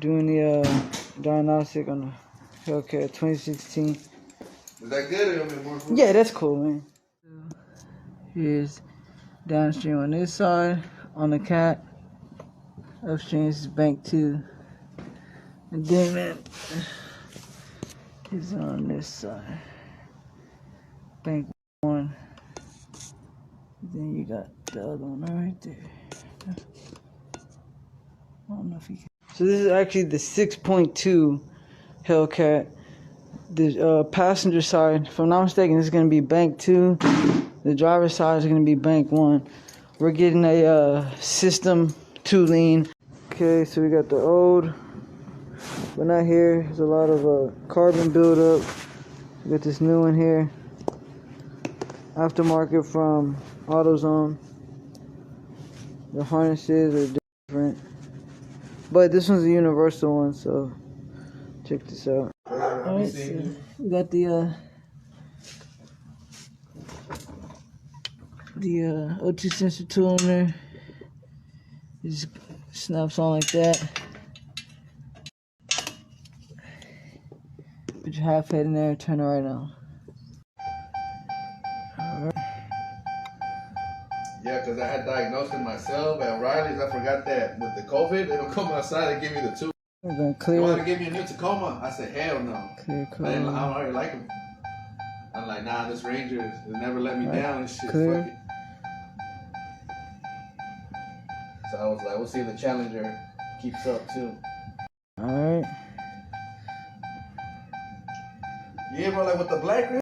doing the diagnostic on the hellcat 2016. Is that good? Yeah, that's cool, man. Here's downstream on this side on the cat. Upstream is bank 2. And then, man, is on this side. Bank 1. Then you got the other one right there. I don't know if you can. So this is actually the 6.2 hellcat. The passenger side, if I'm not mistaken, is going to be bank 2. The driver's side is going to be bank 1. We're getting a system 2 lean. Okay, so we got the old, but not here. There's a lot of carbon buildup. We got this new one here. Aftermarket from AutoZone. The harnesses are different, but this one's a universal one, so check this out. Alright, so we got the O2 sensor tool in there. It just snaps on like that. Put your half head in there, turn it right on. Alright. Yeah, because I had diagnosed it myself at Riley's. I forgot that with the COVID, they don't come outside and give me the two. We're gonna clear. They want to give me a new Tacoma. I said, hell no. Clear, I already like them. I'm like, nah, this Ranger has never let me down and shit. Clear. Fuck it. So I was like, we'll see if the Challenger keeps up too. Alright. Yeah, bro, like with the black